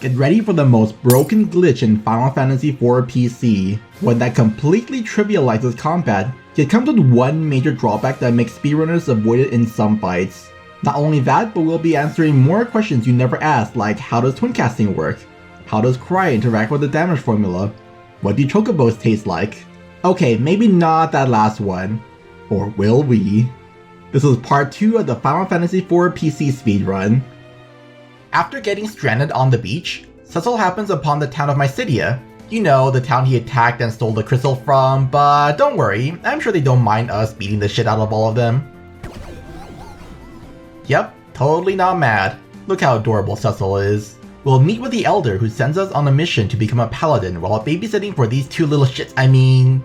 Get ready for the most broken glitch in Final Fantasy IV PC, one that completely trivializes combat, yet comes with one major drawback that makes speedrunners avoid it in some fights. Not only that, but we'll be answering more questions you never asked, like how does twincasting work? How does Cry interact with the damage formula? What do chocobos taste like? Okay, maybe not that last one. Or will we? This is part 2 of the Final Fantasy IV PC speedrun. After getting stranded on the beach, Cecil happens upon the town of Mysidia. You know, the town he attacked and stole the crystal from, but don't worry, I'm sure they don't mind us beating the shit out of all of them. Yep, totally not mad. Look how adorable Cecil is. We'll meet with the Elder who sends us on a mission to become a paladin while babysitting for these two little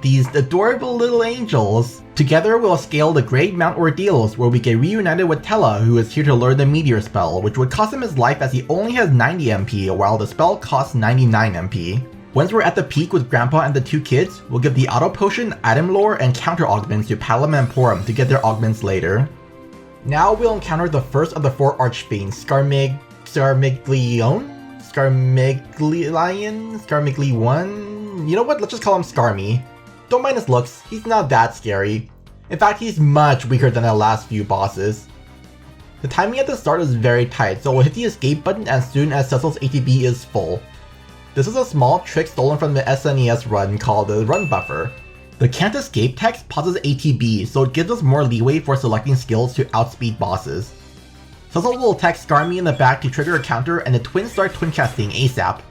these adorable little angels. Together we'll scale the Great Mount Ordeals where we get reunited with Tella, who is here to learn the meteor spell, which would cost him his life as he only has 90 MP while the spell costs 99 MP. Once we're at the peak with Grandpa and the two kids, we'll give the auto potion, item lore, and counter augments to Palom and Porum to get their augments later. Now we'll encounter the first of the 4 archfiends, Scarmiglione? You know what, let's just call him Scarmy. Don't mind his looks, he's not that scary. In fact, he's much weaker than the last few bosses. The timing at the start is very tight, so we'll hit the escape button as soon as Cecil's ATB is full. This is a small trick stolen from the SNES run called the run buffer. The can't escape text pauses ATB, so it gives us more leeway for selecting skills to outspeed bosses. Cecil will attack Scarmy in the back to trigger a counter and the twins start twincasting ASAP.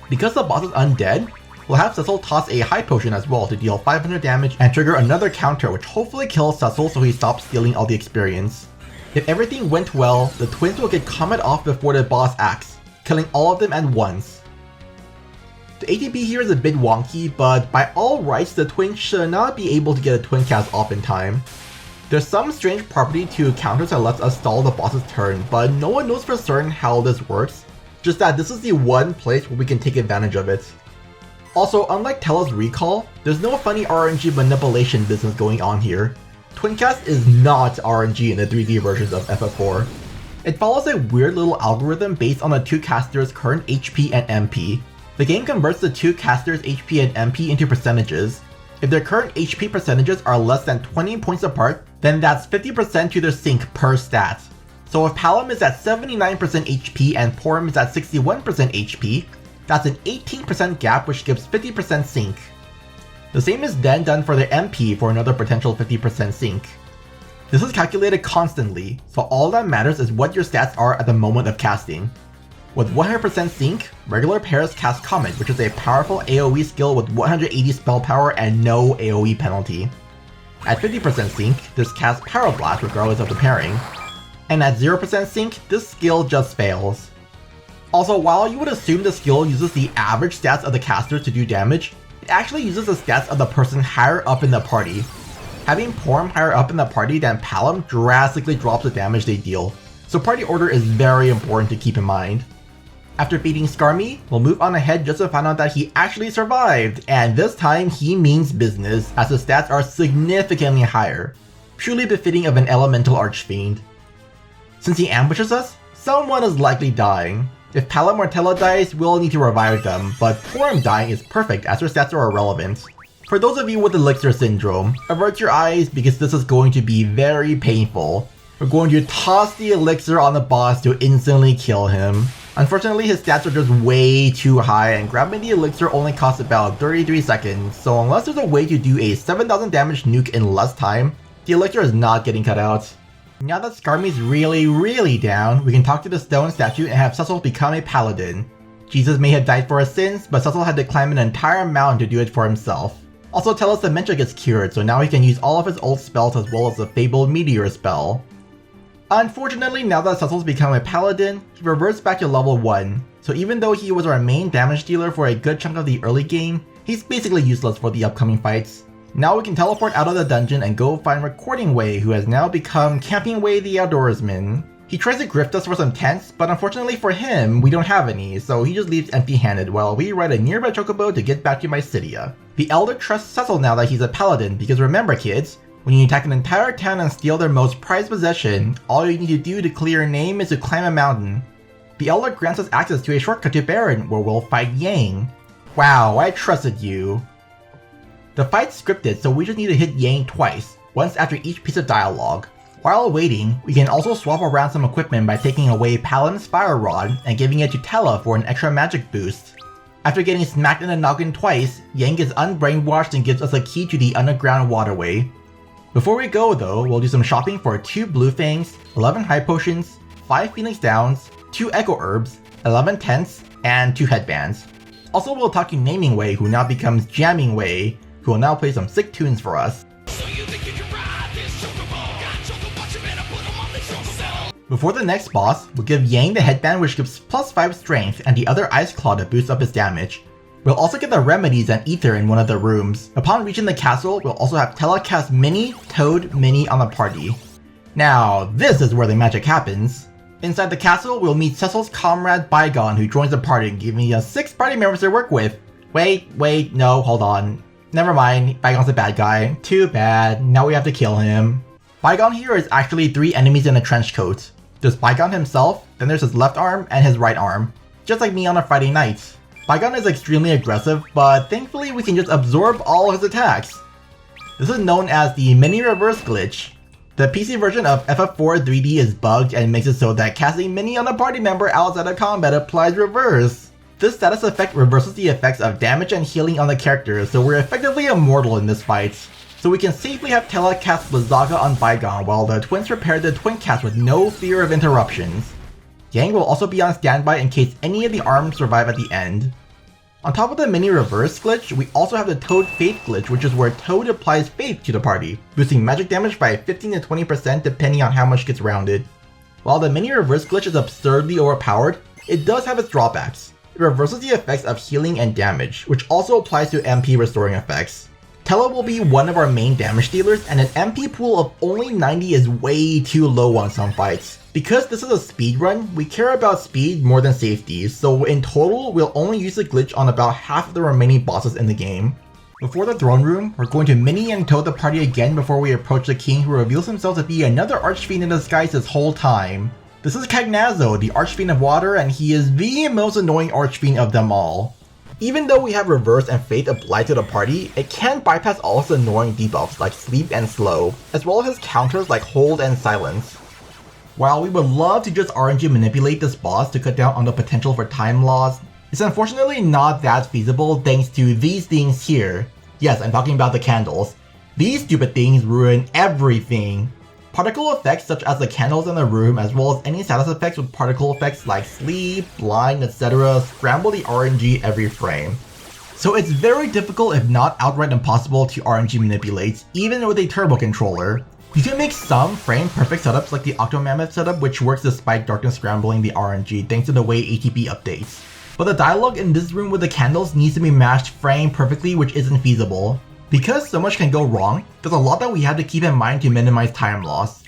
Because the boss is undead, we'll have Cecil toss a high potion as well to deal 500 damage and trigger another counter which hopefully kills Cecil so he stops stealing all the experience. If everything went well, the twins will get Comet off before the boss acts, killing all of them at once. The ATB here is a bit wonky, but by all rights the twins should not be able to get a twincast off in time. There's some strange property to counters that lets us stall the boss's turn, but no one knows for certain how this works, just that this is the one place where we can take advantage of it. Also, unlike Tella's recall, there's no funny RNG manipulation business going on here. Twincast is not RNG in the 3D versions of FF4. It follows a weird little algorithm based on the two casters' current HP and MP. The game converts the two casters' HP and MP into percentages. If their current HP percentages are less than 20 points apart, then that's 50% to their sync per stat. So if Palom is at 79% HP and Porum is at 61% HP, that's an 18% gap which gives 50% sync. The same is then done for their MP for another potential 50% sync. This is calculated constantly, so all that matters is what your stats are at the moment of casting. With 100% sync, regular pairs cast Comet, which is a powerful AoE skill with 180 spell power and no AoE penalty. At 50% sync, this casts Power Blast regardless of the pairing. And at 0% sync, this skill just fails. Also, while you would assume the skill uses the average stats of the caster to do damage, it actually uses the stats of the person higher up in the party. Having Porum higher up in the party than Palom drastically drops the damage they deal, so party order is very important to keep in mind. After beating Scarmy, we'll move on ahead just to find out that he actually survived, and this time he means business as his stats are significantly higher, purely befitting of an elemental archfiend. Since he ambushes us, someone is likely dying. If Palom or Tella dies, we'll need to revive them, but Porum dying is perfect as her stats are irrelevant. For those of you with Elixir Syndrome, avert your eyes because this is going to be very painful. We're going to toss the elixir on the boss to instantly kill him. Unfortunately, his stats are just way too high and grabbing the elixir only costs about 33 seconds, so unless there's a way to do a 7000 damage nuke in less time, the elixir is not getting cut out. Now that Scarmy's really down, we can talk to the stone statue and have Cecil become a paladin. Jesus may have died for his sins, but Cecil had to climb an entire mountain to do it for himself. Also, Tella's dementia gets cured, so now he can use all of his old spells as well as the fabled meteor spell. Unfortunately, now that Cecil's become a paladin, he reverts back to level 1, so even though he was our main damage dealer for a good chunk of the early game, he's basically useless for the upcoming fights. Now we can teleport out of the dungeon and go find Recording Way, who has now become Camping Way the Outdoorsman. He tries to grift us for some tents, but unfortunately for him, we don't have any, so he just leaves empty-handed while we ride a nearby chocobo to get back to Mysidia. The Elder trusts Cecil now that he's a paladin, because remember kids, when you attack an entire town and steal their most prized possession, all you need to do to clear your name is to climb a mountain. The Elder grants us access to a shortcut to Baron, where we'll fight Yang. Wow, I trusted you. The fight's scripted, so we just need to hit Yang twice, once after each piece of dialogue. While waiting, we can also swap around some equipment by taking away Palin's Fire Rod and giving it to Tella for an extra magic boost. After getting smacked in the noggin twice, Yang gets unbrainwashed and gives us a key to the underground waterway. Before we go though, we'll do some shopping for 2 blue fangs, 11 high potions, 5 phoenix downs, 2 echo herbs, 11 tents, and 2 headbands. Also we'll talk to Naming Wei, who now becomes Jamming Wei, who will now play some sick tunes for us. Before the next boss, we'll give Yang the headband, which gives +5 strength, and the other ice claw to boost up his damage. We'll also get the remedies and ether in one of the rooms. Upon reaching the castle, we'll also have Tella cast Minnie, Toad, Minnie on the party. Now, this is where the magic happens. Inside the castle, we'll meet Cecil's comrade Bygone, who joins the party, giving us 6 party members to work with. Wait, no, hold on. Never mind, Bygone's a bad guy. Too bad, now we have to kill him. Bygone here is actually 3 enemies in a trench coat. There's Bygone himself, then there's his left arm and his right arm. Just like me on a Friday night. Bygone is extremely aggressive, but thankfully we can just absorb all his attacks. This is known as the mini reverse glitch. The PC version of FF4 3D is bugged and makes it so that casting Minnie on a party member outside of combat applies reverse. This status effect reverses the effects of damage and healing on the character, so we're effectively immortal in this fight. So we can safely have Tella cast Blizzaga on Bygone while the twins prepare the Twincast with no fear of interruptions. Yang will also be on standby in case any of the arms survive at the end. On top of the mini reverse glitch, we also have the Toad Faith glitch, which is where Toad applies Faith to the party, boosting magic damage by 15 to 20% depending on how much gets rounded. While the mini reverse glitch is absurdly overpowered, it does have its drawbacks. It reverses the effects of healing and damage, which also applies to MP restoring effects. Tella will be one of our main damage dealers, and an MP pool of only 90 is way too low on some fights. Because this is a speedrun, we care about speed more than safety, so in total, we'll only use the glitch on about half of the remaining bosses in the game. Before the throne room, we're going to Minnie and Toad the party again before we approach the king, who reveals himself to be another Archfiend in disguise this whole time. This is Cagnazzo, the Archfiend of Water, and he is the most annoying Archfiend of them all. Even though we have Reverse and Faith applied to the party, it can bypass all his annoying debuffs like Sleep and Slow, as well as his counters like Hold and Silence. While we would love to just RNG manipulate this boss to cut down on the potential for time loss, it's unfortunately not that feasible thanks to these things here. Yes, I'm talking about the candles. These stupid things ruin everything. Particle effects such as the candles in the room, as well as any status effects with particle effects like sleep, blind, etc. scramble the RNG every frame. So it's very difficult if not outright impossible to RNG manipulate, even with a turbo controller. You can make some frame perfect setups like the Octomammoth setup, which works despite darkness scrambling the RNG thanks to the way ATB updates. But the dialogue in this room with the candles needs to be matched frame perfectly, which isn't feasible. Because so much can go wrong, there's a lot that we have to keep in mind to minimize time loss.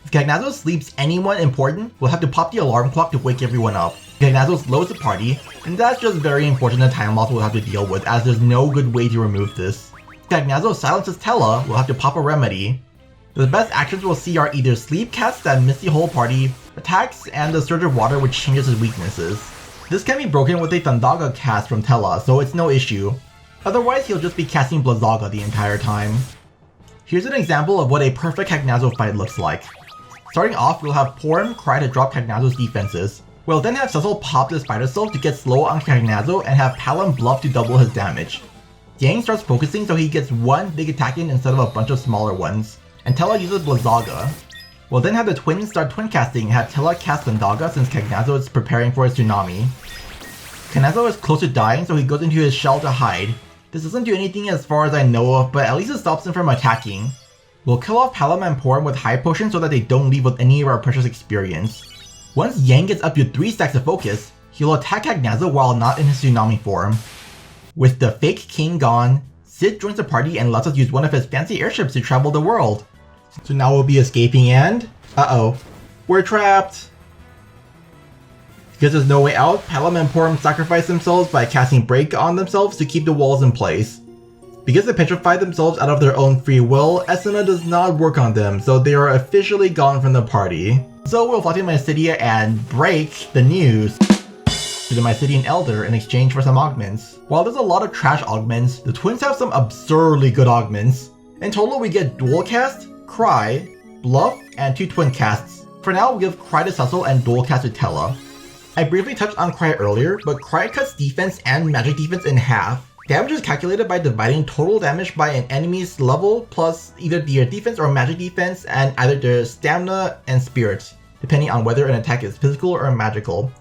If Cagnazzo sleeps anyone important, we'll have to pop the alarm clock to wake everyone up. Cagnazzo slows the party, and that's just very unfortunate time loss we'll have to deal with, as there's no good way to remove this. If Cagnazzo silences Tella, we'll have to pop a remedy. The best actions we'll see are either sleep casts that miss the whole party, attacks, and the Surge of Water, which changes his weaknesses. This can be broken with a Thundaga cast from Tella, so it's no issue. Otherwise, he'll just be casting Blizzaga the entire time. Here's an example of what a perfect Cagnazzo fight looks like. Starting off, we'll have Porm cry to drop Cagnazzo's defenses. We'll then have Cecil pop the Spider Silk to get slow on Cagnazzo and have Palin bluff to double his damage. Yang starts focusing so he gets one big attack in instead of a bunch of smaller ones, and Tella uses Blizzaga. We'll then have the twins start twin casting and have Tella cast Thundaga since Cagnazzo is preparing for his tsunami. Cagnazzo is close to dying, so he goes into his shell to hide. This doesn't do anything as far as I know of, but at least it stops him from attacking. We'll kill off Palom and Porm with high potions so that they don't leave with any of our precious experience. Once Yang gets up to 3 stacks of focus, he'll attack Cagnazzo while not in his tsunami form. With the fake king gone, Sid joins the party and lets us use one of his fancy airships to travel the world. So now we'll be escaping and... uh-oh. We're trapped! Because there's no way out, Palom and Porm sacrifice themselves by casting Break on themselves to keep the walls in place. Because they petrified themselves out of their own free will, Esuna does not work on them, so they are officially gone from the party. So we'll fly to Mysidia and break the news to the Mysidian Elder in exchange for some augments. While there's a lot of trash augments, the twins have some absurdly good augments. In total, we get Dualcast, Cry, Bluff, and 2 Twincasts. For now, we'll give Cry to Cecil and Dualcast to Tella. I briefly touched on Cry earlier, but Cry cuts defense and magic defense in half. Damage is calculated by dividing total damage by an enemy's level plus either their defense or magic defense and either their stamina and spirit, depending on whether an attack is physical or magical.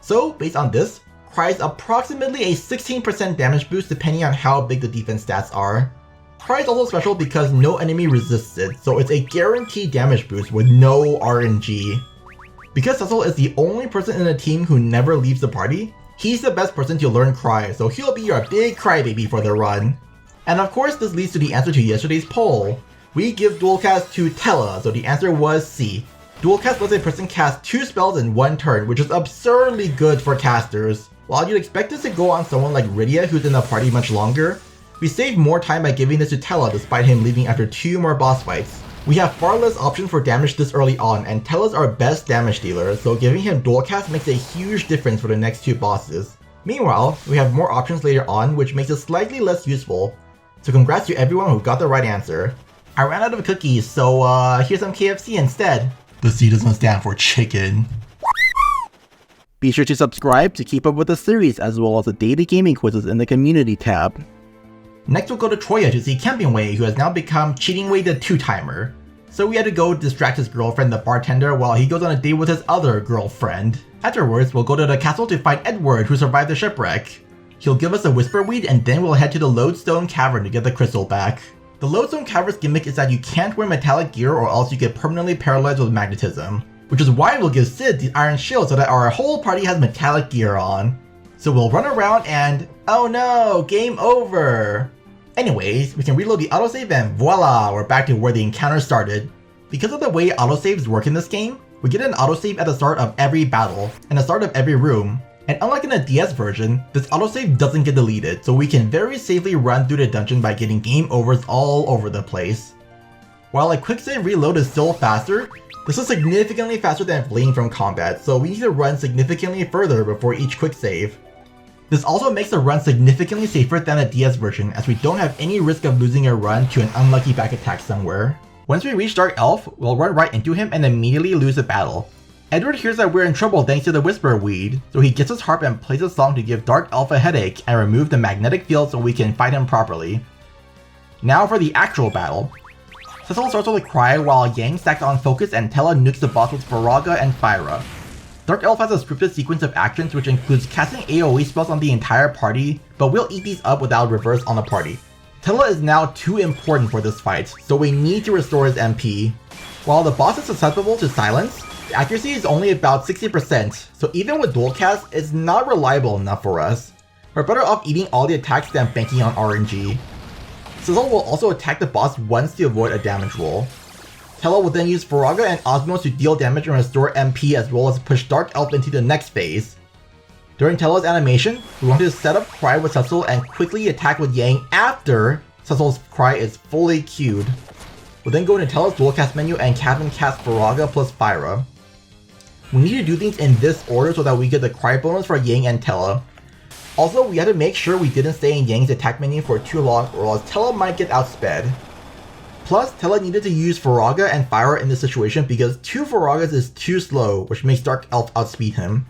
So, based on this, Cry is approximately a 16% damage boost depending on how big the defense stats are. Cry is also special because no enemy resists it, so it's a guaranteed damage boost with no RNG. Because Cecil is the only person in the team who never leaves the party, he's the best person to learn Cry, so he'll be your big crybaby for the run. And of course this leads to the answer to yesterday's poll. We give Dualcast to Tella, so the answer was C. Dualcast lets a person cast 2 spells in 1 turn, which is absurdly good for casters. While you'd expect this to go on someone like Rydia who's in the party much longer, we save more time by giving this to Tella despite him leaving after 2 more boss fights. We have far less options for damage this early on, and Tella's our best damage dealer, so giving him Dualcast makes a huge difference for the next 2 bosses. Meanwhile, we have more options later on, which makes it slightly less useful. So congrats to everyone who got the right answer. I ran out of cookies, so here's some KFC instead. The C doesn't stand for chicken. Be sure to subscribe to keep up with the series as well as the daily gaming quizzes in the community tab. Next we'll go to Troya to see Camping Wei, who has now become Cheating Wei the 2-timer. So we had to go distract his girlfriend, the bartender, while he goes on a date with his other girlfriend. Afterwards, we'll go to the castle to find Edward, who survived the shipwreck. He'll give us a Whisper Weed and then we'll head to the Lodestone Cavern to get the crystal back. The Lodestone Cavern's gimmick is that you can't wear metallic gear or else you get permanently paralyzed with magnetism. Which is why we'll give Sid the Iron Shield so that our whole party has metallic gear on. So we'll run around and, oh no, game over! Anyways, we can reload the autosave and voila, we're back to where the encounter started. Because of the way autosaves work in this game, we get an autosave at the start of every battle, and the start of every room. And unlike in the DS version, this autosave doesn't get deleted, so we can very safely run through the dungeon by getting game overs all over the place. While a quick save reload is still faster, this is significantly faster than fleeing from combat, so we need to run significantly further before each quick save. This also makes the run significantly safer than the DS version, as we don't have any risk of losing a run to an unlucky back attack somewhere. Once we reach Dark Elf, we'll run right into him and immediately lose the battle. Edward hears that we're in trouble thanks to the Whisper Weed, so he gets his harp and plays a song to give Dark Elf a headache and remove the magnetic field so we can fight him properly. Now for the actual battle. Cecil starts with a Cry while Yang stacks on Focus and Tella nukes the boss with Faraga and Fyra. Dark Elf has a scripted sequence of actions which includes casting AoE spells on the entire party, but we'll eat these up without reverse on the party. Tella is now too important for this fight, so we need to restore his MP. While the boss is susceptible to silence, the accuracy is only about 60%, so even with Dualcast, it's not reliable enough for us. We're better off eating all the attacks than banking on RNG. Cecil will also attack the boss once to avoid a damage roll. Tella will then use Faraga and Osmos to deal damage and restore MP as well as push Dark Elf into the next phase. During Tella's animation, we want to set up Cry with Cecil and quickly attack with Yang after Cecil's Cry is fully queued. We'll then go into Tella's Dualcast menu and cabin cast Faraga plus Fyra. We need to do things in this order so that we get the Cry bonus for Yang and Tella. Also, we had to make sure we didn't stay in Yang's attack menu for too long or else Tella might get outsped. Plus, Tella needed to use Faraga and Fyra in this situation because 2 Faragas is too slow, which makes Dark Elf outspeed him.